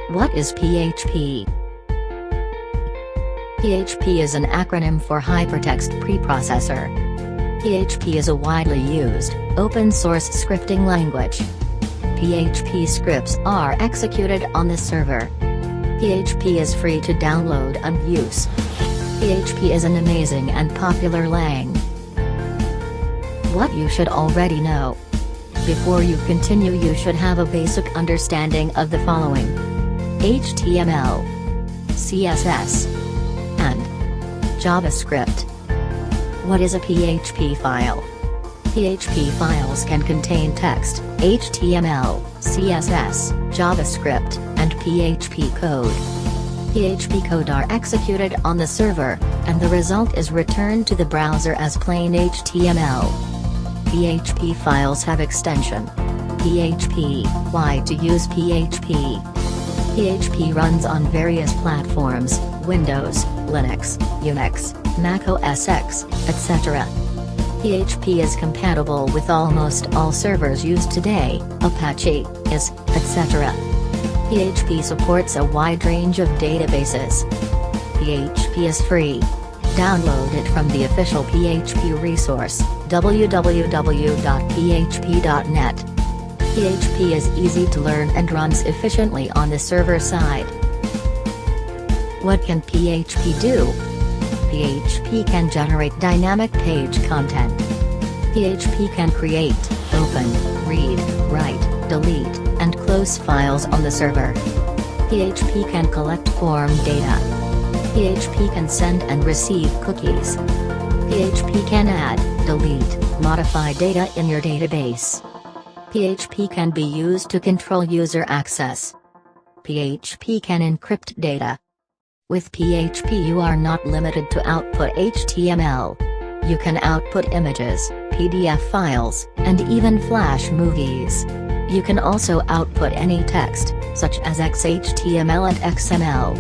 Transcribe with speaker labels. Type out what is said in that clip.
Speaker 1: What is PHP? PHP is an acronym for Hypertext Preprocessor. PHP is a widely used, open-source scripting language. PHP scripts are executed on the server. PHP is free to download and use. PHP is an amazing and popular lang. What you should already know. Before you continue, you should have a basic understanding of the following: HTML, CSS, and JavaScript. What is a PHP file? PHP files can contain text, HTML, CSS, JavaScript, and PHP code. PHP code are executed on the server, and the result is returned to the browser as plain HTML. PHP files have extension PHP. Why to use PHP? PHP runs on various platforms: Windows, Linux, Unix, Mac OS X, etc. PHP is compatible with almost all servers used today: Apache, IS, etc. PHP supports a wide range of databases. PHP is free. Download it from the official PHP resource, www.php.net. PHP is easy to learn and runs efficiently on the server side. What can PHP do? PHP can generate dynamic page content. PHP can create, open, read, write, delete, and close files on the server. PHP can collect form data. PHP can send and receive cookies. PHP can add, delete, modify data in your database. PHP can be used to control user access. PHP can encrypt data. With PHP you are not limited to output HTML. You can output images, PDF files, and even Flash movies. You can also output any text, such as XHTML and XML.